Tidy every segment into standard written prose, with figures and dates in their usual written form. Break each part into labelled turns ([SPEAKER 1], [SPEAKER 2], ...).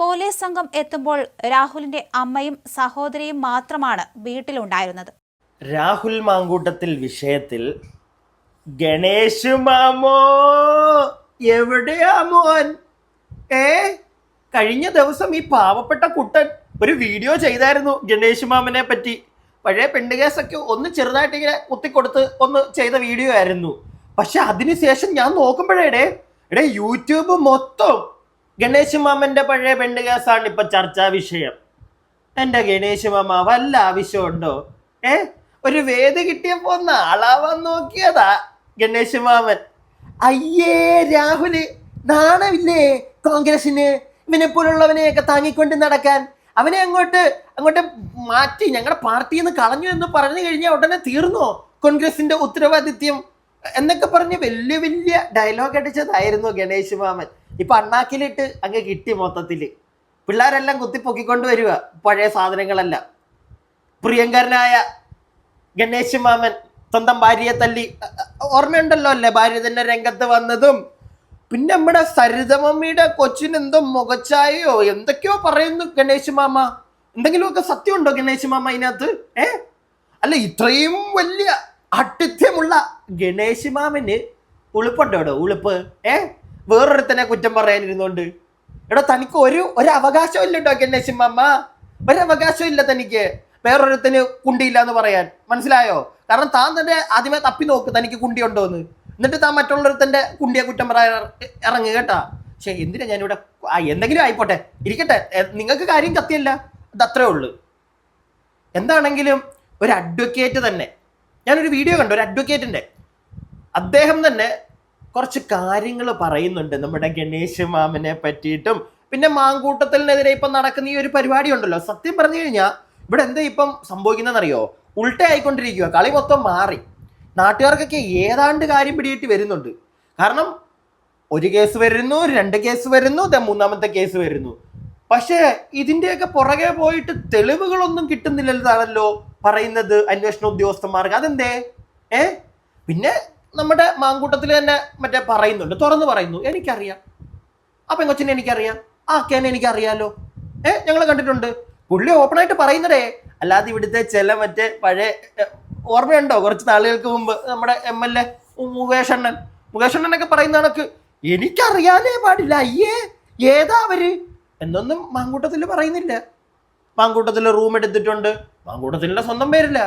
[SPEAKER 1] Police സംഘം എത്തുമ്പോൾ രാഹുലിന്റെ അമ്മയും സഹോദരിയും മാത്രമാണ് വീട്ടിലുണ്ടായിരുന്നത്.
[SPEAKER 2] രാഹുൽ മാങ്കൂട്ടത്തിൽ വിഷയത്തിൽ ഗണേശ് മാമോ എവിടെയാ മോൻ? കഴിഞ്ഞ ദിവസം ഈ പാവപ്പെട്ട കുട്ടൻ ഒരു വീഡിയോ ചെയ്തായിരുന്നു ഗണേശ് മാമനെ പറ്റി. പഴയ പെണ്ണുകേസൊക്കെ ഒന്ന് ചെറുതായിട്ട് ഇങ്ങനെ കുത്തിക്കൊടുത്ത് ഒന്ന് ചെയ്ത വീഡിയോ ആയിരുന്നു. പക്ഷെ അതിനുശേഷം ഞാൻ നോക്കുമ്പോഴേ യൂട്യൂബ് മൊത്തം ഗണേശ് മാമന്റെ പഴയ പെണ്ണുകേസാണ് ഇപ്പൊ ചർച്ചാ വിഷയം. എന്റെ ഗണേശ് മാമ വല്ല ആവശ്യമുണ്ടോ? ഒരു വേദി കിട്ടിയപ്പോ നാളാവാൻ നോക്കിയതാ ഗണേശ് മാമൻ. അയ്യേ രാഹുല്, നാണമില്ലേ കോൺഗ്രസിന് ഇവനെ പോലുള്ളവനെയൊക്കെ താങ്ങിക്കൊണ്ട് നടക്കാൻ? അവനെ അങ്ങോട്ട് മാറ്റി ഞങ്ങളുടെ പാർട്ടിയിൽ നിന്ന് കളഞ്ഞു എന്ന് പറഞ്ഞു കഴിഞ്ഞാൽ ഉടനെ തീർന്നോ കോൺഗ്രസിന്റെ ഉത്തരവാദിത്യം എന്നൊക്കെ പറഞ്ഞ് വലിയ വലിയ ഡയലോഗ് അടിച്ചതായിരുന്നു ഗണേശ് മാമൻ. ഇപ്പൊ അണ്ണാക്കിലിട്ട് അങ്ങ് കിട്ടി മൊത്തത്തില്. പിള്ളേരെല്ലാം കുത്തിപ്പൊക്കിക്കൊണ്ട് വരിക പഴയ സാധനങ്ങളെല്ലാം. പ്രിയങ്കരനായ ഗണേശ് മാമൻ സ്വന്തം ഭാര്യയെ തല്ലി, ഓർമ്മയുണ്ടല്ലോ അല്ലേ ഭാര്യ തന്നെ രംഗത്ത് വന്നതും. പിന്നെ നമ്മുടെ സരിതമമ്മിയുടെ കൊച്ചിന് എന്തോ മുഖച്ചായോ എന്തൊക്കെയോ പറയുന്നു ഗണേശ് മാമ. എന്തെങ്കിലുമൊക്കെ സത്യമുണ്ടോ ഗണേശ് മാമ ഇതിനകത്ത്? അല്ല, ഇത്രയും വലിയ ആഠിത്യമുള്ള ഗണേശ് മാമന് ഉളുപ്പുണ്ടോ? ഉളുപ്പ് വേറൊരുത്തനെ കുറ്റം പറയാനിരുന്നോണ്ട്. തനിക്ക് ഒരു അവകാശം ഇല്ലട്ടോ ഗണേശ് മാമ, ഒരവകാശം ഇല്ല തനിക്ക് വേറൊരുത്തന് കുണ്ടിയില്ല എന്ന് പറയാൻ. മനസ്സിലായോ? കാരണം താൻ തന്നെ ആദ്യമേ തപ്പി നോക്ക് തനിക്ക് കുണ്ടി ഉണ്ടോ എന്ന്, എന്നിട്ട് താൻ മറ്റുള്ളൊരുത്തന്റെ കുണ്ടിയെ കുറ്റം പറയാൻ ഇറങ്ങുക കേട്ടാ. പക്ഷെ എന്തിനാ ഞാനിവിടെ? എന്തെങ്കിലും ആയിപ്പോട്ടെ, ഇരിക്കട്ടെ, നിങ്ങൾക്ക് കാര്യം കത്തിയല്ല, അതത്രേ ഉള്ളു. എന്താണെങ്കിലും ഒരു അഡ്വക്കേറ്റ് തന്നെ, ഞാനൊരു വീഡിയോ കണ്ടു ഒരു അഡ്വക്കേറ്റിന്റെ, അദ്ദേഹം തന്നെ കുറച്ച് കാര്യങ്ങൾ പറയുന്നുണ്ട് നമ്മുടെ ഗണേശ് മാമനെ പറ്റിയിട്ടും. പിന്നെ മാങ്കൂട്ടത്തിനെതിരെ ഇപ്പം നടക്കുന്ന ഈ ഒരു പരിപാടി ഉണ്ടല്ലോ, സത്യം പറഞ്ഞു കഴിഞ്ഞാൽ ഇവിടെ എന്താ ഇപ്പം സംഭവിക്കുന്നതെന്നറിയോ? ഉൾട്ട ആയിക്കൊണ്ടിരിക്കുക, കളി മൊത്തം മാറി. നാട്ടുകാർക്കൊക്കെ ഏതാണ്ട് കാര്യം പിടിയിട്ട് വരുന്നുണ്ട്. കാരണം ഒരു കേസ് വരുന്നു, 2 കേസ് വരുന്നു, മൂന്നാമത്തെ കേസ് വരുന്നു. പക്ഷേ ഇതിന്റെയൊക്കെ പുറകെ പോയിട്ട് തെളിവുകളൊന്നും കിട്ടുന്നില്ലെന്നാണല്ലോ പറയുന്നത് അന്വേഷണ ഉദ്യോഗസ്ഥന്മാർക്ക്. അതെന്തേ? പിന്നെ നമ്മുടെ മാങ്കൂട്ടത്തിൽ തന്നെ മറ്റേ പറയുന്നുണ്ട്, തുറന്നു പറയുന്നു, എനിക്കറിയാം, ആ പെങ്കൊച്ചിനെ എനിക്കറിയാം, ആ കേനെ എനിക്കറിയാലോ, ഞങ്ങൾ കണ്ടിട്ടുണ്ട്. പുള്ളി ഓപ്പണായിട്ട് പറയുന്നതേ. അല്ലാതെ ഇവിടുത്തെ ചില മറ്റേ പഴയ, ഓർമ്മയുണ്ടോ കുറച്ച് നാളുകൾക്ക് മുമ്പ് നമ്മുടെ MLA മുകേഷണ്ണനൊക്കെ പറയുന്ന കണക്ക് എനിക്കറിയാനേ പാടില്ല, അയ്യേ ഏതാ അവര് എന്നൊന്നും മാങ്കൂട്ടത്തിൽ പറയുന്നില്ല. മാങ്കൂട്ടത്തിൽ റൂം എടുത്തിട്ടുണ്ട്, മാങ്കൂട്ടത്തിൻ്റെ സ്വന്തം പേരില്ല.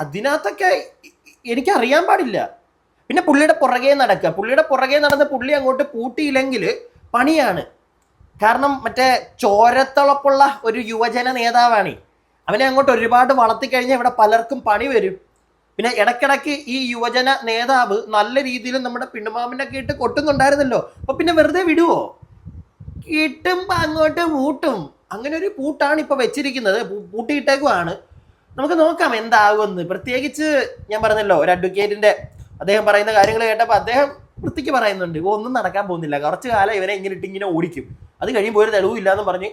[SPEAKER 2] അതിനകത്തൊക്കെ എനിക്കറിയാൻ പാടില്ല. പിന്നെ പുള്ളിയുടെ പുറകെ നടക്കുക, പുള്ളിയുടെ പുറകെ നടന്ന് പുള്ളി അങ്ങോട്ട് പൂട്ടിയില്ലെങ്കിൽ പണിയാണ്. കാരണം മറ്റേ ചോരത്തിളപ്പുള്ള ഒരു യുവജന നേതാവാണ്. അവനെ അങ്ങോട്ട് ഒരുപാട് വളർത്തിക്കഴിഞ്ഞാൽ ഇവിടെ പലർക്കും പണി വരും. പിന്നെ ഇടയ്ക്കിടയ്ക്ക് ഈ യുവജന നേതാവ് നല്ല രീതിയിൽ നമ്മുടെ പിണ്ണുമാമിനൊക്കെ ഇട്ട് കൊട്ടുന്നുണ്ടായിരുന്നല്ലോ. അപ്പൊ പിന്നെ വെറുതെ വിടുവോ? കിട്ടുമ്പോ അങ്ങോട്ട് പൂട്ടും. അങ്ങനെ ഒരു പൂട്ടാണ് ഇപ്പൊ വെച്ചിരിക്കുന്നത്, പൂട്ടിയിട്ടേക്കുവാണ്. നമുക്ക് നോക്കാം എന്താകുമെന്ന്. പ്രത്യേകിച്ച് ഞാൻ പറഞ്ഞല്ലോ ഒരു അഡ്വക്കേറ്റിന്റെ, അദ്ദേഹം പറയുന്ന കാര്യങ്ങൾ കേട്ടപ്പോൾ അദ്ദേഹം വൃത്തിക്ക് പറയുന്നുണ്ട്, ഒന്നും നടക്കാൻ പോകുന്നില്ല, കുറച്ച് കാലം ഇവനെ ഇങ്ങനെ ഇട്ടിങ്ങനെ ഓടിക്കും, അത് കഴിയുമ്പോൾ ഒരു തെളിവും ഇല്ലാന്ന് പറഞ്ഞ്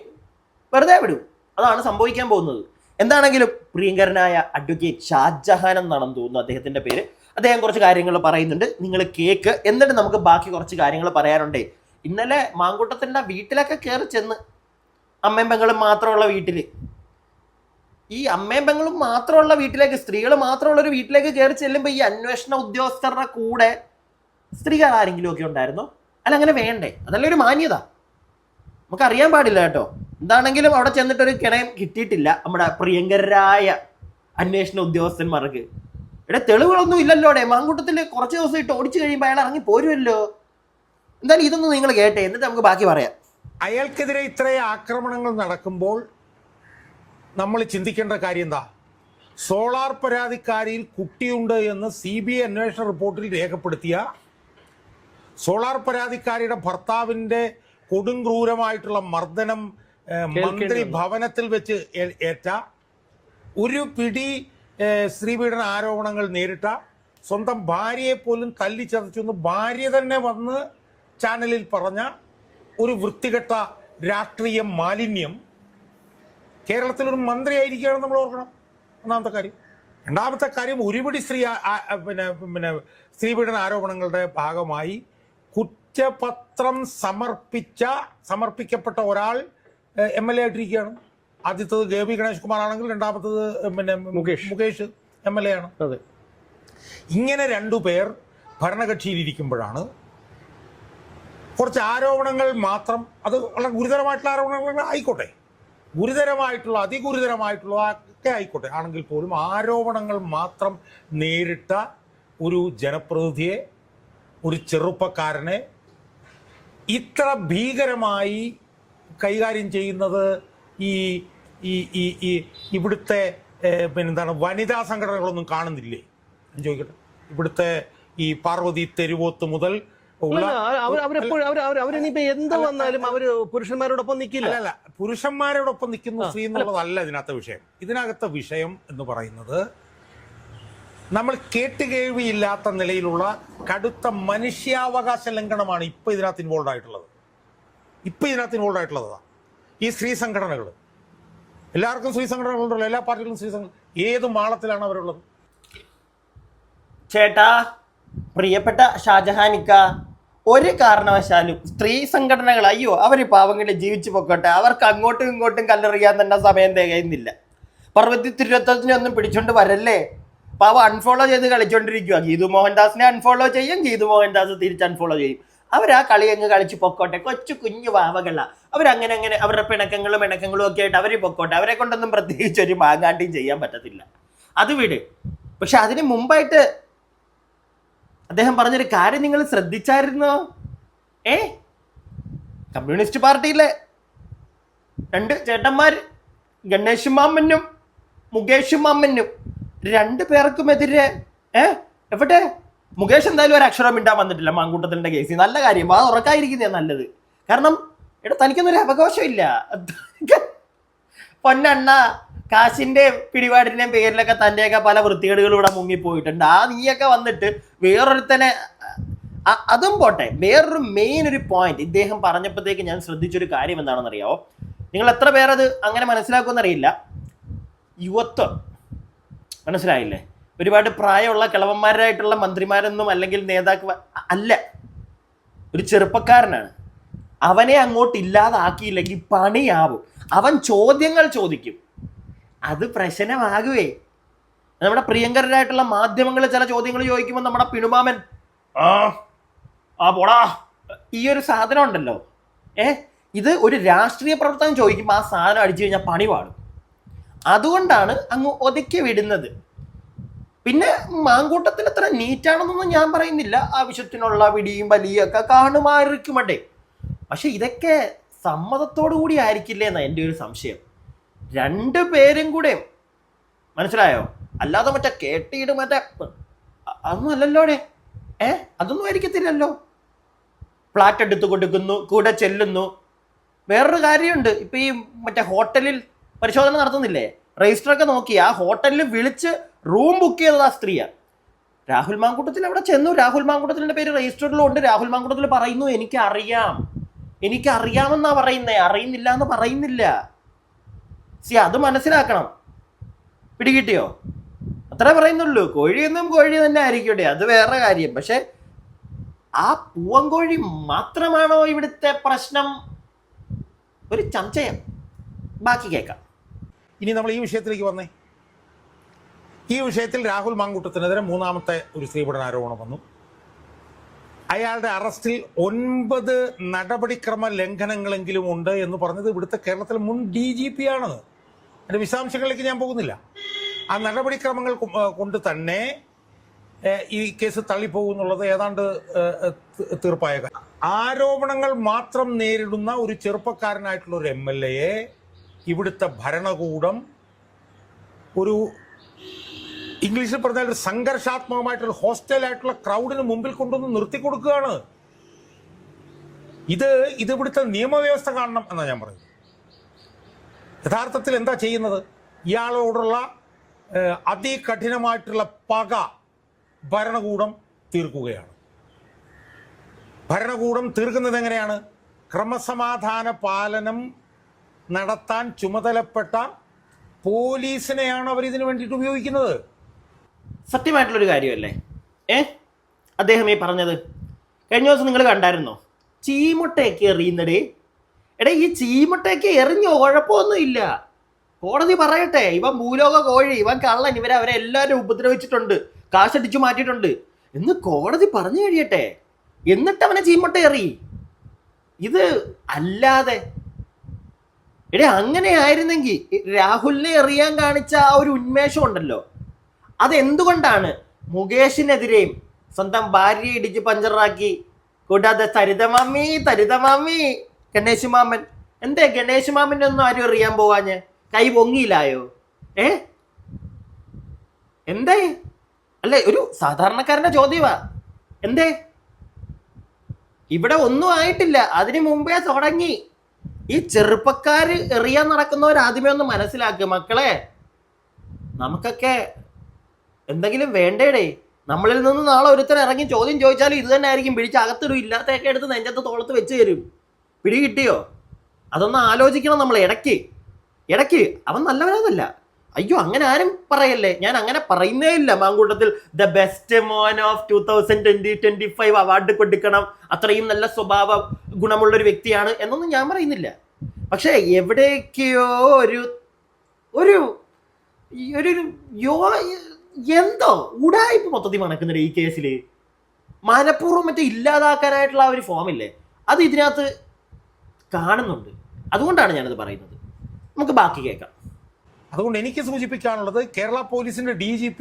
[SPEAKER 2] വെറുതെ വിടും. അതാണ് സംഭവിക്കാൻ പോകുന്നത്. എന്താണെങ്കിലും പ്രിയങ്കരനായ അഡ്വക്കേറ്റ് ഷാജഹാൻ എന്നാണെന്ന് തോന്നുന്നു അദ്ദേഹത്തിന്റെ പേര്. അദ്ദേഹം കുറച്ച് കാര്യങ്ങൾ പറയുന്നുണ്ട്, നിങ്ങൾ കേക്ക്. എന്നിട്ട് നമുക്ക് ബാക്കി കുറച്ച് കാര്യങ്ങൾ പറയാനുണ്ടേ. ഇന്നലെ മാങ്കൂട്ടത്തിന്റെ വീട്ടിലൊക്കെ കയറി ചെന്ന്, അമ്മയും പെങ്ങളും മാത്രമുള്ള വീട്ടിൽ, ഈ അമ്മയും പെങ്ങളും മാത്രമുള്ള വീട്ടിലേക്ക്, സ്ത്രീകൾ മാത്രമുള്ള ഒരു വീട്ടിലേക്ക് കയറി ചെല്ലുമ്പോൾ ഈ അന്വേഷണ ഉദ്യോഗസ്ഥരുടെ കൂടെ സ്ത്രീകൾ ആരെങ്കിലും ഒക്കെ ഉണ്ടായിരുന്നോ? അല്ല, അങ്ങനെ വേണ്ടേ? അതല്ല ഒരു മാന്യത, നമുക്കറിയാൻ പാടില്ല കേട്ടോ. എന്താണെങ്കിലും അവിടെ ചെന്നിട്ടൊരു കിണയം കിട്ടിയിട്ടില്ല നമ്മുടെ പ്രിയങ്കരായ അന്വേഷണ ഉദ്യോഗസ്ഥന്മാർക്ക്. തെളിവുകളൊന്നും ഇല്ലല്ലോ. മാങ്കൂട്ടത്തിൽ കുറച്ച് ദിവസം ഇട്ട് ഓടിച്ചു കഴിയുമ്പോൾ അയാൾ ഇറങ്ങി പോരുമല്ലോ. എന്തായാലും ഇതൊന്നും നിങ്ങൾ കേട്ടെ, എന്നിട്ട് നമുക്ക് ബാക്കി പറയാം.
[SPEAKER 3] അയാൾക്കെതിരെ ഇത്രയും ആക്രമണങ്ങൾ നടക്കുമ്പോൾ നമ്മൾ ചിന്തിക്കേണ്ട കാര്യം എന്താ? സോളാർ പരാതിക്കാരിയിൽ കുട്ടിയുണ്ട് എന്ന് CBI അന്വേഷണ റിപ്പോർട്ടിൽ രേഖപ്പെടുത്തിയ സോളാർ പരാതിക്കാരിയുടെ ഭർത്താവിൻ്റെ കൊടുംക്രൂരമായിട്ടുള്ള മർദ്ദനം മന്ത്രി ഭവനത്തിൽ വെച്ച് ഏറ്റ, ഒരു പിടി സ്ത്രീപീഡന ആരോപണങ്ങൾ നേരിട്ട, സ്വന്തം ഭാര്യയെ പോലും തല്ലിച്ചതച്ചെന്ന് ഭാര്യ തന്നെ വന്ന് ചാനലിൽ പറഞ്ഞ ഒരു വൃത്തികെട്ട രാഷ്ട്രീയ മാലിന്യം കേരളത്തിലൊരു മന്ത്രിയായിരിക്കുകയാണ് നമ്മൾ ഓർക്കണം. ഒന്നാമത്തെ കാര്യം. രണ്ടാമത്തെ കാര്യം, ഒരുപിടി സ്ത്രീപീഡന ആരോപണങ്ങളുടെ ഭാഗമായി കുറ്റപത്രം സമർപ്പിക്കപ്പെട്ട ഒരാൾ MLA ആയിട്ടിരിക്കുകയാണ്. ആദ്യത്തത് ഗോപി ഗണേഷ് കുമാർ ആണെങ്കിൽ രണ്ടാമത്തത് പിന്നെ മുകേഷ് MLA ആണ്.
[SPEAKER 4] അതെ.
[SPEAKER 3] ഇങ്ങനെ രണ്ടുപേർ ഭരണകക്ഷിയിലിരിക്കുമ്പോഴാണ് കുറച്ച് ആരോപണങ്ങൾ മാത്രം, അത് വളരെ ഗുരുതരമായിട്ടുള്ള ആരോപണങ്ങൾ ആയിക്കോട്ടെ, ഗുരുതരമായിട്ടുള്ള അതിഗുരുതരമായിട്ടുള്ള ഒക്കെ ആയിക്കോട്ടെ, ആണെങ്കിൽ പോലും ആരോപണങ്ങൾ മാത്രം നേരിട്ട ഒരു ജനപ്രതിനിധിയെ, ഒരു ചെറുപ്പക്കാരനെ ഇത്ര ഭീകരമായി കൈകാര്യം ചെയ്യുന്നത് ഈ ഈ ഈ ഈ ഇവിടുത്തെ പിന്നെന്താണ് വനിതാ സംഘടനകളൊന്നും കാണുന്നില്ലേ? ഞാൻ ചോദിക്കട്ടെ, ഇവിടുത്തെ ഈ പാർവതി തെരുവോത്ത് മുതൽ
[SPEAKER 4] അവരിനിപ്പോ എന്ത് വന്നാലും അവര് പുരുഷന്മാരോടൊപ്പം നിൽക്കില്ല.
[SPEAKER 3] അല്ല, പുരുഷന്മാരോടൊപ്പം നിൽക്കുന്നു സ്ത്രീ എന്നുള്ളതല്ല ഇതിനകത്തെ വിഷയം. ഇതിനകത്തെ വിഷയം എന്ന് പറയുന്നത് നമ്മൾ കേട്ടുകേൾവിയില്ലാത്ത നിലയിലുള്ള കടുത്ത മനുഷ്യാവകാശ ലംഘനമാണ് ഇപ്പൊ ഇതിനകത്ത് ഇൻവോൾവ് ആയിട്ടുള്ളത്. ഈ സ്ത്രീ സംഘടനകൾ, എല്ലാവർക്കും സ്ത്രീ സംഘടനകളുണ്ടല്ലോ, എല്ലാ പാർട്ടികളും സ്ത്രീ സംഘടന, ഏത് മാളത്തിലാണ് അവരുള്ളത്?
[SPEAKER 2] ചേട്ടാ, പ്രിയപ്പെട്ട ഷാജഹാനിക്ക, ഒരു കാരണവശാലും സ്ത്രീ സംഘടനകൾ അയ്യോ അവർ പാവങ്ങളെ ജീവിച്ചു പൊക്കോട്ടെ, അവർക്ക് അങ്ങോട്ടും ഇങ്ങോട്ടും കല്ലെറിയാൻ തന്നെ സമയം തികയുന്നില്ല, പർവ്വതി തിരുവത്തത്തിനൊന്നും പിടിച്ചോണ്ട് വരല്ലേ, പാവ അൺഫോളോ ചെയ്ത് കളിച്ചോണ്ടിരിക്കുക. ഗീതു മോഹൻദാസിനെ അൺഫോളോ ചെയ്യും, ഗീതു മോഹൻദാസ് തിരിച്ച് അൺഫോളോ ചെയ്യും. അവരാ കളി അങ്ങ് കളിച്ച് പൊക്കോട്ടെ, കൊച്ചു കുഞ്ഞു പാവകള, അവരങ്ങനെ അവരുടെ പിണക്കങ്ങളും ഒക്കെ ആയിട്ട് അവർ പൊക്കോട്ടെ, അവരെ കൊണ്ടൊന്നും പ്രത്യേകിച്ച് ഒരു മാങ്ങാണ്ടിയും ചെയ്യാൻ പറ്റത്തില്ല, അത് വിട്. പക്ഷെ അതിന് മുമ്പായിട്ട് അദ്ദേഹം പറഞ്ഞൊരു കാര്യം നിങ്ങൾ ശ്രദ്ധിച്ചായിരുന്നോ? കമ്മ്യൂണിസ്റ്റ് പാർട്ടിയിലെ രണ്ട് ചേട്ടന്മാർ, ഗണേഷ് മാമനും മുകേഷ് മാമനും, രണ്ടു പേർക്കുമെതിരെ എവിടെ മുകേഷ് എന്തായാലും ഒരു അക്ഷരം മിണ്ടാൻ വന്നിട്ടില്ല മാങ്കൂട്ടത്തിന്റെ കേസിൽ. നല്ല കാര്യം, അത് ഉറക്കായിരിക്കുന്നേ നല്ലത്. കാരണം തനിക്കൊന്നൊരു അവകാശമില്ല. പൊന്നണ്ണ, കാശിന്റെ പിടിപാടിന്റെയും പേരിലൊക്കെ തന്റെയൊക്കെ പല വൃത്തികേടുകളും ഇവിടെ മുങ്ങിപ്പോയിട്ടുണ്ട്. നീയൊക്കെ വന്നിട്ട് വേറൊരുത്തനെ, അതും പോട്ടെ, വേറൊരു മെയിൻ ഒരു പോയിന്റ് ഇദ്ദേഹം പറഞ്ഞപ്പോഴത്തേക്ക് ഞാൻ ശ്രദ്ധിച്ചൊരു കാര്യം എന്താണെന്നറിയാവോ? നിങ്ങൾ എത്ര പേരത് അങ്ങനെ മനസ്സിലാക്കുമെന്നറിയില്ല. യുവത്വം മനസ്സിലായില്ലേ? ഒരുപാട് പ്രായമുള്ള കിളവന്മാരായിട്ടുള്ള മന്ത്രിമാരൊന്നും അല്ലെങ്കിൽ നേതാക്കൾ അല്ല, ഒരു ചെറുപ്പക്കാരനാണ്. അവനെ അങ്ങോട്ട് ഇല്ലാതാക്കിയില്ലെങ്കിൽ പണിയാവും. അവൻ ചോദ്യങ്ങൾ ചോദിക്കും, അത് പ്രശ്നമാകുവേ. നമ്മുടെ പ്രിയങ്കരായിട്ടുള്ള മാധ്യമങ്ങൾ ചില ചോദ്യങ്ങൾ ചോദിക്കുമ്പോൾ നമ്മുടെ പിണുമാമൻ പോടാ, ഈ ഒരു സാധനം ഉണ്ടല്ലോ, ഇത് ഒരു രാഷ്ട്രീയ പ്രവർത്തനം ചോദിക്കുമ്പോൾ ആ സാധനം അടിച്ചു കഴിഞ്ഞാൽ പണി പാടും. അതുകൊണ്ടാണ് അങ്ങ് ഒതുക്കി വിടുന്നത്. പിന്നെ മാങ്കൂട്ടത്തിൽ അത്ര നീറ്റാണെന്നൊന്നും ഞാൻ പറയുന്നില്ല, ആവശ്യത്തിനുള്ള പിടിയും വലിയും ഒക്കെ കാണുമായിരിക്കുമട്ടെ. പക്ഷെ ഇതൊക്കെ സമ്മതത്തോടു കൂടി ആയിരിക്കില്ലേ എന്നാ എൻ്റെ ഒരു സംശയം. രണ്ടു പേരും കൂടെ, മനസ്സിലായോ? അല്ലാതെ മറ്റേ കേട്ടിയിട്ട് മറ്റേ അതൊന്നും അല്ലല്ലോടെ, അതൊന്നും ആയിരിക്കത്തില്ലല്ലോ. ഫ്ലാറ്റ് എടുത്ത് കൊടുക്കുന്നു, കൂടെ ചെല്ലുന്നു. വേറൊരു കാര്യമുണ്ട്, ഇപ്പൊ ഈ മറ്റേ ഹോട്ടലിൽ പരിശോധന നടത്തുന്നില്ലേ, രജിസ്റ്ററൊക്കെ നോക്കി ആ ഹോട്ടലിൽ വിളിച്ച് റൂം ബുക്ക് ചെയ്തത് ആ സ്ത്രീയാണ്. രാഹുൽ മാങ്കൂട്ടത്തിൽ അവിടെ ചെന്നു, രാഹുൽ മാങ്കൂട്ടത്തിൻ്റെ പേര് രജിസ്റ്ററിലുണ്ട്. രാഹുൽ മാങ്കൂട്ടത്തിൽ പറയുന്നു എനിക്കറിയാമെന്നാ പറയുന്നേ, അറിയുന്നില്ല എന്ന് പറയുന്നില്ല. അത് മനസ്സിലാക്കണം. പിടികിട്ടിയോ? അത്രേ പറയുന്നുള്ളൂ. കോഴിയൊന്നും കോഴി തന്നെ ആയിരിക്കട്ടെ, അത് വേറെ കാര്യം. പക്ഷെ ആ പൂവൻകോഴി മാത്രമാണോ ഇവിടുത്തെ പ്രശ്നം? ഒരു സംശയം. ബാക്കി കേൾക്കാം.
[SPEAKER 3] ഇനി നമ്മൾ ഈ വിഷയത്തിലേക്ക് വന്നേ. ഈ വിഷയത്തിൽ രാഹുൽ മാങ്കൂട്ടത്തിനെതിരെ മൂന്നാമത്തെ ഒരു സ്ത്രീപീഡന ആരോപണം വന്നു. അയാളുടെ അറസ്റ്റിൽ 9 നടപടിക്രമ ലംഘനങ്ങളെങ്കിലും ഉണ്ട് എന്ന് പറഞ്ഞത് ഇവിടുത്തെ കേരളത്തിലെ മുൻ DGP ആണ്. അതിന്റെ വിശദാംശങ്ങളിലേക്ക് ഞാൻ പോകുന്നില്ല. ആ നടപടിക്രമങ്ങൾ കൊണ്ട് തന്നെ ഈ കേസ് തള്ളിപ്പോകുന്നുള്ളത് ഏതാണ്ട് തീർപ്പായ കാര്യം. ആരോപണങ്ങൾ മാത്രം നേരിടുന്ന ഒരു ചെറുപ്പക്കാരനായിട്ടുള്ള ഒരു MLA ഇവിടുത്തെ ഭരണകൂടം ഒരു ഇംഗ്ലീഷിൽ പറഞ്ഞാൽ ഒരു സംഘർഷാത്മകമായിട്ടുള്ള ഹോസ്റ്റലായിട്ടുള്ള ക്രൗഡിന് മുമ്പിൽ കൊണ്ടുവന്ന് നിർത്തിക്കൊടുക്കുകയാണ്. ഇത് ഇവിടുത്തെ നിയമവ്യവസ്ഥ കാണണം എന്നാണ് ഞാൻ പറയുന്നത്. യഥാർത്ഥത്തിൽ എന്താ ചെയ്യുന്നത്? ഇയാളോടുള്ള അതികഠിനമായിട്ടുള്ള പക ഭരണകൂടം തീർക്കുകയാണ്. ഭരണകൂടം തീർക്കുന്നത് എങ്ങനെയാണ്? ക്രമസമാധാന പാലനം നടത്താൻ ചുമതലപ്പെട്ട പോലീസിനെയാണ് അവർ ഇതിനു വേണ്ടിയിട്ട് ഉപയോഗിക്കുന്നത്.
[SPEAKER 2] സത്യമായിട്ടുള്ളൊരു കാര്യമല്ലേ അദ്ദേഹം ഈ പറഞ്ഞത്? കഴിഞ്ഞ ദിവസം നിങ്ങൾ കണ്ടായിരുന്നോ ചീമുട്ടയൊക്കെ എറിയുന്നടേ? എടേ ഈ ചീമുട്ടയൊക്കെ എറിഞ്ഞോ? കുഴപ്പമൊന്നുമില്ല. കോടതി പറയട്ടെ, ഇവൻ ഭൂലോക കോഴി, ഇവൻ കള്ളൻ, ഇവരെ അവരെ എല്ലാവരും ഉപദ്രവിച്ചിട്ടുണ്ട്, കാശടിച്ചു മാറ്റിയിട്ടുണ്ട് എന്ന് കോടതി പറഞ്ഞു കഴിയട്ടെ. എന്നിട്ട് അവനെ ചീമുട്ട എറി. ഇത് അല്ലാതെ എടേ അങ്ങനെ ആയിരുന്നെങ്കിൽ രാഹുലിനെ എറിയാൻ കാണിച്ച ആ ഒരു ഉന്മേഷം ഉണ്ടല്ലോ, അതെന്തുകൊണ്ടാണ് മുകേഷിനെതിരെയും സ്വന്തം ഭാര്യയെ ഇടിച്ച് പഞ്ചറാക്കി കൂടാതെ തരിതമാമി ഗണേശ് മാമൻ എന്തേ ഗണേശ് മാമനെ ഒന്നും ആരും എറിയാൻ പോവാഞ്ഞ്? കൈ പൊങ്ങിയില്ലായോ? എന്തേ? അല്ലേ, ഒരു സാധാരണക്കാരന്റെ ചോദ്യമാ. എന്തേ? ഇവിടെ ഒന്നും ആയിട്ടില്ല, അതിനു മുമ്പേ തുടങ്ങി. ഈ ചെറുപ്പക്കാര് എറിയാൻ നടക്കുന്നവർ ആദ്യമേ ഒന്ന് മനസ്സിലാക്കുക മക്കളെ. നമുക്കൊക്കെ എന്തെങ്കിലും വേണ്ടേടേ? നമ്മളിൽ നിന്ന് നാളെ ഒരുത്തർ ഇറങ്ങി ചോദ്യം ചോദിച്ചാലും ഇത് തന്നെ ആയിരിക്കും, പിടിച്ച് അകത്തിടും, ഇല്ലാത്തതൊക്കെ എടുത്ത് നെഞ്ചത്ത് തോളത്ത് വെച്ച് തരും. പിടി കിട്ടിയോ? അതൊന്ന് ആലോചിക്കണം നമ്മൾ. ഇടയ്ക്ക് അവൻ നല്ലവനാന്നല്ല, അയ്യോ അങ്ങനെ ആരും പറയല്ലേ, ഞാൻ അങ്ങനെ പറയുന്നേ ഇല്ല. മാങ്കൂട്ടത്തിൽ ദ ബെസ്റ്റ് മോൻ ഓഫ് 2020-25 അവാർഡ് കൊടുക്കണം, അത്രയും നല്ല സ്വഭാവ ഗുണമുള്ളൊരു വ്യക്തിയാണ് എന്നൊന്നും ഞാൻ പറയുന്നില്ല. പക്ഷെ എവിടേക്കോ ഒരു എന്തോ ഉടായ്പ മൊത്തത്തിൽ മണക്കുന്നുണ്ട് ഈ കേസിൽ. മനഃപൂർവ്വം മറ്റേ ഇല്ലാതാക്കാനായിട്ടുള്ള ആ ഒരു ഫോമില്ലേ, അത് ഇതിനകത്ത് കാണുന്നുണ്ട്. അതുകൊണ്ടാണ് ഞാനത് പറയുന്നത്. നമുക്ക് ബാക്കി കേൾക്കാം.
[SPEAKER 3] അതുകൊണ്ട് എനിക്ക് സൂചിപ്പിക്കാനുള്ളത്, കേരള പോലീസിന്റെ DGP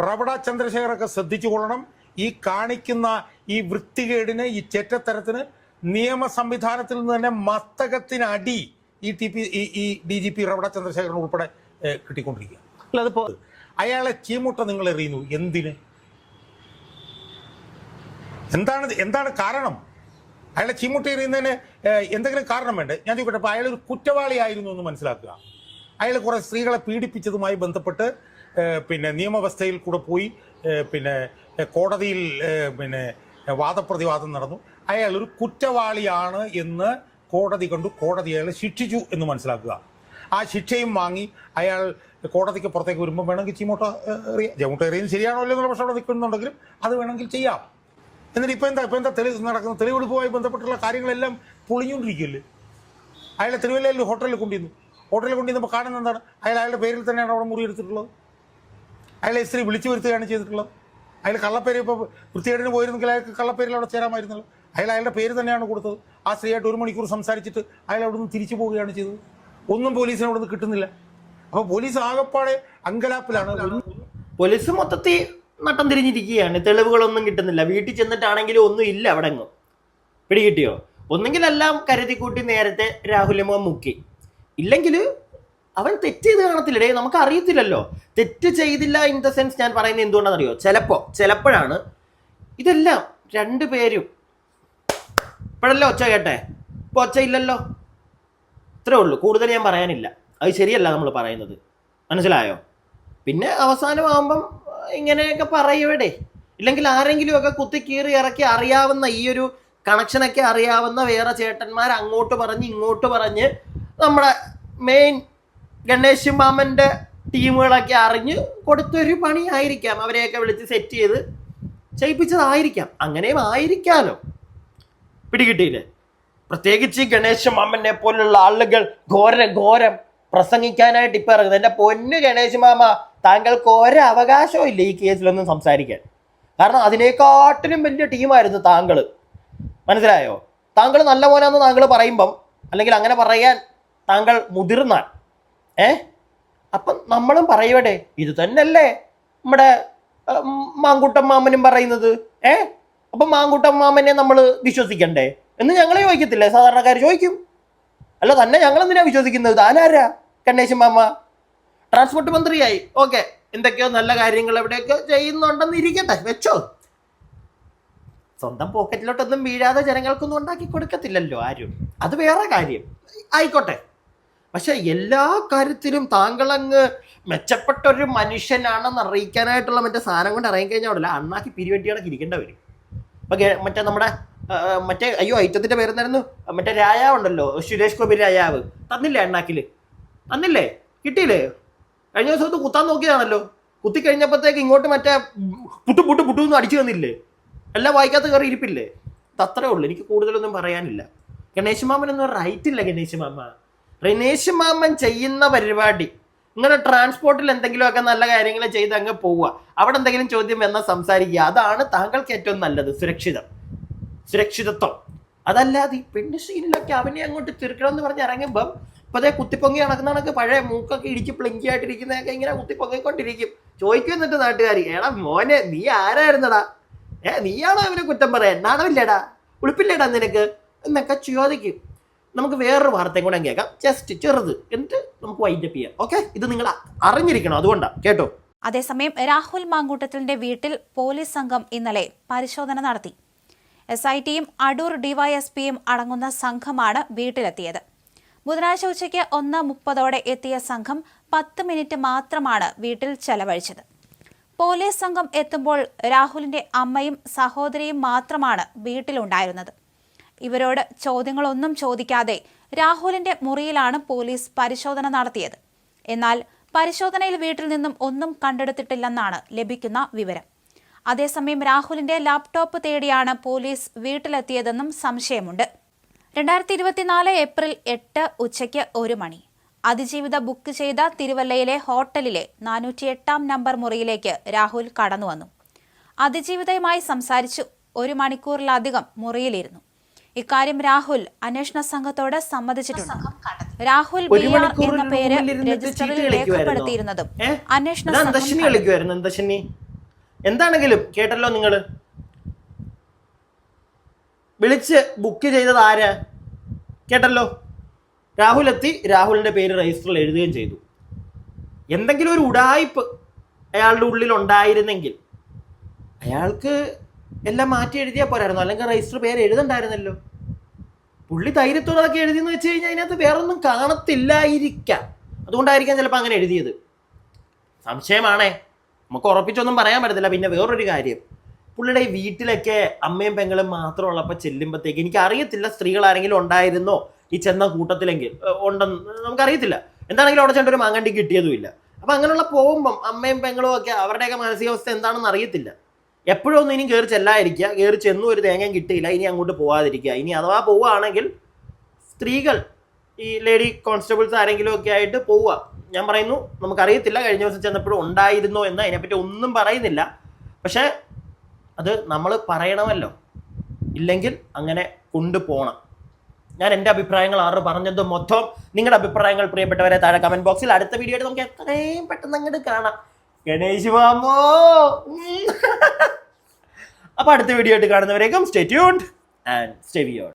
[SPEAKER 3] റവട ചന്ദ്രശേഖരൊക്കെ ശ്രദ്ധിച്ചു കൊള്ളണം. ഈ കാണിക്കുന്ന ഈ വൃത്തികേടിന്, ഈ ചെറ്റത്തരത്തിന് നിയമ സംവിധാനത്തിൽ നിന്ന് തന്നെ മസ്തകത്തിന് അടി ഈ DGP റവട ചന്ദ്രശേഖരൻ ഉൾപ്പെടെ കിട്ടിക്കൊണ്ടിരിക്കുക.
[SPEAKER 4] അതിപ്പോ
[SPEAKER 3] അയാളെ ചീമുട്ട നിങ്ങൾ എറിയുന്നു എന്തിന്? എന്താണ് കാരണം? അയാളെ ചീമുട്ട എറിയുന്നതിന് എന്തെങ്കിലും കാരണം വേണ്ടേ? ഞാൻ ചോദിക്കട്ടെ, അപ്പോൾ അയാളൊരു കുറ്റവാളിയായിരുന്നു എന്ന് മനസ്സിലാക്കുക. അയാൾ കുറേ സ്ത്രീകളെ പീഡിപ്പിച്ചതുമായി ബന്ധപ്പെട്ട് നിയമവ്യവസ്ഥയിൽ കൂടെ പോയി കോടതിയിൽ വാദപ്രതിവാദം നടന്നു. അയാൾ ഒരു കുറ്റവാളിയാണ് എന്ന് കോടതി കണ്ടു, കോടതി അയാളെ ശിക്ഷിച്ചു എന്ന് മനസ്സിലാക്കുക. ആ ശിക്ഷയും വാങ്ങി അയാൾ കോടതിക്ക് പുറത്തേക്ക് വരുമ്പോൾ വേണമെങ്കിൽ ചീമുട്ട എറിയുന്നത് ശരിയാണോ അല്ലോ എന്നുള്ള പ്രശ്നം അവിടെ നിൽക്കുന്നുണ്ടെങ്കിലും അത് വേണമെങ്കിൽ ചെയ്യാം. എന്നിട്ട് ഇപ്പം എന്താ നടക്കുന്നത്? തെളിവെടുപ്പുമായി ബന്ധപ്പെട്ടുള്ള കാര്യങ്ങളെല്ലാം പൊളിഞ്ഞുകൊണ്ടിരിക്കുകയല്ലേ. അയാളെ തിരുവല്ലയിൽ ഹോട്ടലിൽ കൊണ്ടുവന്നപ്പോൾ കാണുന്ന എന്താണ്? അയാളുടെ പേരിൽ തന്നെയാണ് അവിടെ മുറി എടുത്തിട്ടുള്ളത്. അയാളെ സ്ത്രീ വിളിച്ചു വരുത്തുകയാണ് ചെയ്തിട്ടുള്ളത്. അയാൾ കള്ളപ്പേര്, ഇപ്പോൾ വൃത്തികേടിന് പോയിരുന്നെങ്കിൽ അയാൾക്ക് കള്ളപ്പേരിൽ അവിടെ ചേരാമായിരുന്നല്ലോ. അയാളുടെ പേര് തന്നെയാണ് കൊടുത്തത്. ആ സ്ത്രീയായിട്ട് 1 മണിക്കൂർ സംസാരിച്ചിട്ട് അയാൾ അവിടെ നിന്ന് തിരിച്ചു പോവുകയാണ് ചെയ്തത്. ഒന്നും പോലീസിന് അവിടെ നിന്ന് കിട്ടുന്നില്ല. അപ്പോൾ പോലീസ് ആകെപ്പാടെ അങ്കലാപ്പിലാണ്.
[SPEAKER 2] പോലീസ് മൊത്തത്തിൽ നട്ടം തിരിഞ്ഞിരിക്കുകയാണ്. തെളിവുകളൊന്നും കിട്ടുന്നില്ല. വീട്ടിൽ ചെന്നിട്ടാണെങ്കിലും ഒന്നും ഇല്ല. അവിടെ എങ്ങും പിടികിട്ടിയോ? ഒന്നെങ്കിലെല്ലാം കരുതിക്കൂട്ടി നേരത്തെ രാഹുലിമോ മുക്കി, ഇല്ലെങ്കിൽ അവൻ തെറ്റ് ചെയ്ത് കാണത്തില്ലേ? നമുക്ക് അറിയത്തില്ലല്ലോ. തെറ്റ് ചെയ്തില്ല ഇൻ ദ സെൻസ് ഞാൻ പറയുന്നത് എന്തുകൊണ്ടാണെന്നറിയോ? ചിലപ്പോഴാണ് ഇതെല്ലാം രണ്ടുപേരും. ഇപ്പോഴല്ലേ ഒച്ച കേട്ടെ? ഇപ്പോൾ ഒച്ച ഇല്ലല്ലോ. ഇത്രേ ഉള്ളൂ, കൂടുതൽ ഞാൻ പറയാനില്ല. അത് ശരിയല്ല നമ്മൾ പറയുന്നത്, മനസ്സിലായോ? പിന്നെ അവസാനമാകുമ്പം ഇങ്ങനെയൊക്കെ പറയുവടെ. ഇല്ലെങ്കിൽ ആരെങ്കിലും ഒക്കെ കുത്തിക്കീറി ഇറക്കി അറിയാവുന്ന ഈ ഒരു കണക്ഷനൊക്കെ അറിയാവുന്ന വേറെ ചേട്ടന്മാർ അങ്ങോട്ട് പറഞ്ഞ് ഇങ്ങോട്ട് പറഞ്ഞ് നമ്മുടെ മെയിൻ ഗണേശ് മാമൻ്റെ ടീമുകളൊക്കെ അറിഞ്ഞ് കൊടുത്തൊരു പണി ആയിരിക്കാം. അവരെയൊക്കെ വിളിച്ച് സെറ്റ് ചെയ്ത് ചെയ്യിപ്പിച്ചതായിരിക്കാം. അങ്ങനെയും ആയിരിക്കാമല്ലോ. പിടികിട്ടിയില്ലേ? പ്രത്യേകിച്ച് ഗണേശ മാമനെ പോലുള്ള ആളുകൾ ഘോരം പ്രസംഗിക്കാനായിട്ട് ഇപ്പം ഇറങ്ങുന്നത്. എൻ്റെ പൊന്ന് ഗണേശ് മാമ, താങ്കൾക്ക് ഒരവകാശവും ഇല്ല ഈ കേസിലൊന്നും സംസാരിക്കാൻ. കാരണം അതിനേക്കാട്ടിലും വലിയ ടീമായിരുന്നു താങ്കൾ, മനസ്സിലായോ? താങ്കൾ നല്ല മോനാന്ന് താങ്കൾ പറയുമ്പം, അല്ലെങ്കിൽ അങ്ങനെ പറയാൻ താങ്കൾ മുതിർന്നാൽ അപ്പം നമ്മളും പറയട്ടെ, ഇത് തന്നെയല്ലേ നമ്മുടെ മാങ്കൂട്ടം മാമനും പറയുന്നത്. അപ്പം മാങ്കൂട്ടം മാമനെ നമ്മൾ വിശ്വസിക്കണ്ടേ എന്ന് ഞങ്ങൾ ചോദിക്കത്തില്ലേ? സാധാരണക്കാർ ചോദിക്കും. അല്ല തന്നെ ഞങ്ങളെന്തിനാ വിശ്വസിക്കുന്നത്? താനാരാ? ഗണേശ് മാമ ട്രാൻസ്പോർട്ട് മന്ത്രിയായി, ഓക്കെ, എന്തൊക്കെയോ നല്ല കാര്യങ്ങൾ എവിടെയൊക്കെ ചെയ്യുന്നുണ്ടെന്ന് ഇരിക്കട്ടെ, വെച്ചോ. സ്വന്തം പോക്കറ്റിലോട്ടൊന്നും വീഴാതെ ജനങ്ങൾക്കൊന്നും ഉണ്ടാക്കി കൊടുക്കത്തില്ലല്ലോ ആരും, അത് വേറെ കാര്യം, ആയിക്കോട്ടെ. പക്ഷെ എല്ലാ കാര്യത്തിലും താങ്കളങ്ങ് മെച്ചപ്പെട്ട ഒരു മനുഷ്യനാണെന്ന് അറിയിക്കാനായിട്ടുള്ള മറ്റേ സാധനം കൊണ്ട് ഇറങ്ങിക്കഴിഞ്ഞാൽ അണ്ണാക്കി പിരിവെട്ടിയാണൊക്കെ ഇരിക്കേണ്ട വരും. ഇപ്പൊ മറ്റേ നമ്മുടെ മറ്റേ ഐറ്റത്തിന്റെ പേരെന്നായിരുന്നു, മറ്റേ രാജാവ് ഉണ്ടല്ലോ, സുരേഷ് ഗോപി രാജാവ്, തന്നില്ലേ അണ്ണാക്കില്? തന്നില്ലേ? കിട്ടിയില്ലേ? കഴിഞ്ഞ ദിവസത്ത് കുത്താൻ നോക്കിയതാണല്ലോ. കുത്തിക്കഴിഞ്ഞപ്പോഴത്തേക്ക് ഇങ്ങോട്ട് മറ്റേ പുട്ടു എന്ന് അടിച്ചു തന്നില്ലേ? എല്ലാം വായിക്കാത്ത കയറി ഇരിപ്പില്ലേ? അത്രേ ഉള്ളൂ, എനിക്ക് കൂടുതലൊന്നും പറയാനില്ല. ഗണേശ് മാമനൊന്നും റൈറ്റ് ഇല്ല. ഗണേശ് മാമൻ ചെയ്യുന്ന പരിപാടി ഇങ്ങനെ ട്രാൻസ്പോർട്ടിൽ എന്തെങ്കിലുമൊക്കെ നല്ല കാര്യങ്ങൾ ചെയ്ത് അങ്ങ് പോവുക, അവിടെ എന്തെങ്കിലും ചോദ്യം വന്നാൽ സംസാരിക്കുക, അതാണ് താങ്കൾക്ക് ഏറ്റവും നല്ലത്. സുരക്ഷിതത്വം. അതല്ലാതെ ഈ പെണ്ണ് സീനിലൊക്കെ അവനെ അങ്ങോട്ട് തീർക്കണമെന്ന് പറഞ്ഞ് ഇറങ്ങുമ്പം ഇപ്പൊ അതേ കുത്തിപ്പൊങ്ങി നടക്കുന്നതൊക്കെ പഴയ മൂക്കൊക്കെ ഇടിച്ച് പ്ലിങ്കി ആയിട്ടിരിക്കുന്നതൊക്കെ ഇങ്ങനെ കുത്തിപ്പൊങ്ങിക്കൊണ്ടിരിക്കും. ചോദിക്കും എന്നിട്ട് നാട്ടുകാർ, എടാ മോനെ നീ ആരായിരുന്നടാ, നീയാണോ അവനെ കുറ്റം പറയാൻ, നാണമില്ലേടാ, ഉളുപ്പില്ലേടാ നിനക്ക് എന്നൊക്കെ ചോദിക്കും. നമുക്ക് വേറൊരു വാർത്തയും കൂടെ കേൾക്കാം, ജസ്റ്റ് ചെറുത്, എന്നിട്ട് നമുക്ക് വൈൻഡപ്പ് ചെയ്യാം. ഓക്കെ, ഇത് നിങ്ങൾ അറിഞ്ഞിരിക്കണം, അതുകൊണ്ടാണ് കേട്ടോ.
[SPEAKER 1] അതേസമയം രാഹുൽ മാങ്കൂട്ടത്തിലിന്റെ വീട്ടിൽ പോലീസ് സംഘം ഇന്നലെ പരിശോധന നടത്തി. SITയും അടൂർ DYSPയും അടങ്ങുന്ന സംഘമാണ് വീട്ടിലെത്തിയത്. ബുധനാഴ്ച ഉച്ചയ്ക്ക് 1:30 എത്തിയ സംഘം 10 മിനിറ്റ് മാത്രമാണ് വീട്ടിൽ ചെലവഴിച്ചത്. പോലീസ് സംഘം എത്തുമ്പോൾ രാഹുലിന്റെ അമ്മയും സഹോദരിയും മാത്രമാണ് വീട്ടിലുണ്ടായിരുന്നത്. ഇവരോട് ചോദ്യങ്ങളൊന്നും ചോദിക്കാതെ രാഹുലിന്റെ മുറിയിലാണ് പോലീസ് പരിശോധന നടത്തിയത്. എന്നാൽ പരിശോധനയിൽ വീട്ടിൽ നിന്നും ഒന്നും കണ്ടെടുത്തിട്ടില്ലെന്നാണ് ലഭിക്കുന്ന വിവരം. അതേസമയം രാഹുലിന്റെ ലാപ്ടോപ്പ് തേടിയാണ് പോലീസ് വീട്ടിലെത്തിയതെന്നും സംശയമുണ്ട്. 2024 ഏപ്രിൽ 8 ഉച്ചയ്ക്ക് 1 മണി അതിജീവിത ബുക്ക് ചെയ്ത തിരുവല്ലയിലെ ഹോട്ടലിലെ 408 നമ്പർ മുറിയിലേക്ക് രാഹുൽ കടന്നുവന്നു. അതിജീവിതയുമായി സംസാരിച്ചു. 1 മണിക്കൂറിലധികം മുറിയിലിരുന്നു. ഇക്കാര്യം രാഹുൽ അന്വേഷണ സംഘത്തോട് സമ്മതിച്ചിട്ടുണ്ട്. രാഹുൽ BR എന്ന പേര് രജിസ്റ്ററിൽ രേഖപ്പെടുത്തിയിരുന്നതും അന്വേഷണ സംഘം
[SPEAKER 2] എന്താണെങ്കിലും കേട്ടല്ലോ, നിങ്ങൾ വിളിച്ച് ബുക്ക് ചെയ്തത് ആരാ കേട്ടല്ലോ. രാഹുൽ എത്തി, രാഹുലിന്റെ പേര് രജിസ്റ്ററിൽ എഴുതുകയും ചെയ്തു. എന്തെങ്കിലും ഒരു ഉടായിപ്പ് അയാളുടെ ഉള്ളിൽ ഉണ്ടായിരുന്നെങ്കിൽ അയാൾക്ക് എല്ലാം മാറ്റി എഴുതിയാൽ പോരായിരുന്നു, അല്ലെങ്കിൽ രജിസ്റ്റർ പേര് എഴുതണ്ടായിരുന്നല്ലോ. പുള്ളി ധൈര്യത്തോടെ അതൊക്കെ എഴുതിയെന്ന് വെച്ച് കഴിഞ്ഞാൽ അതിനകത്ത് വേറൊന്നും കാണത്തില്ലായിരിക്കാം. അതുകൊണ്ടായിരിക്കാം ചിലപ്പോൾ അങ്ങനെ എഴുതിയത്. സംശയമാണേ, നമുക്ക് ഉറപ്പിച്ചൊന്നും പറയാൻ പറ്റത്തില്ല. പിന്നെ വേറൊരു കാര്യം, പുള്ളിയുടെ ഈ വീട്ടിലൊക്കെ അമ്മയും പെങ്ങളും മാത്രമുള്ളപ്പോൾ ചെല്ലുമ്പോഴത്തേക്ക് എനിക്ക് അറിയത്തില്ല സ്ത്രീകൾ ആരെങ്കിലും ഉണ്ടായിരുന്നോ ഈ ചെന്ന കൂട്ടത്തിലെങ്കിൽ ഉണ്ടെന്ന് നമുക്കറിയത്തില്ല. എന്താണെങ്കിലും അവിടെ ചെണ്ട ഒരു മാങ്ങണ്ടി കിട്ടിയതുമില്ല. അപ്പം അങ്ങനെയുള്ള പോകുമ്പം അമ്മയും പെങ്ങളും ഒക്കെ അവരുടെയൊക്കെ മാനസികാവസ്ഥ എന്താണെന്ന് അറിയത്തില്ല. എപ്പോഴും ഒന്നും ഇനി കയറി ചെല്ലാതിരിക്കുക, കയറി ചെന്നും ഒരു തേങ്ങയും കിട്ടിയില്ല, ഇനി അങ്ങോട്ട് പോകാതിരിക്കുക. ഇനി അഥവാ പോവുകയാണെങ്കിൽ സ്ത്രീകൾ ഈ ലേഡി കോൺസ്റ്റബിൾസ് ആരെങ്കിലും ഒക്കെ ആയിട്ട് പോവുക. ഞാൻ പറയുന്നു, നമുക്കറിയത്തില്ല കഴിഞ്ഞ ദിവസം ചെന്നപ്പോഴും ഉണ്ടായിരുന്നോ എന്ന്, അതിനെപ്പറ്റി ഒന്നും പറയുന്നില്ല. പക്ഷേ അത് നമ്മൾ പറയണമല്ലോ, ഇല്ലെങ്കിൽ അങ്ങനെ കൊണ്ടുപോകണം. ഞാൻ എൻ്റെ അഭിപ്രായങ്ങൾ പറഞ്ഞത് മൊത്തം. നിങ്ങളുടെ അഭിപ്രായങ്ങൾ പ്രിയപ്പെട്ടവരെ താഴെ കമന്റ് ബോക്സിൽ. അടുത്ത വീഡിയോയിൽ നമുക്ക് എത്രയും പെട്ടെന്ന് അങ്ങോട്ട് കാണാം. ഗണേശ് മാമോ. അപ്പൊ അടുത്ത വീഡിയോ ആയിട്ട് കാണുന്നവരേക്കും stay tuned and stay weird.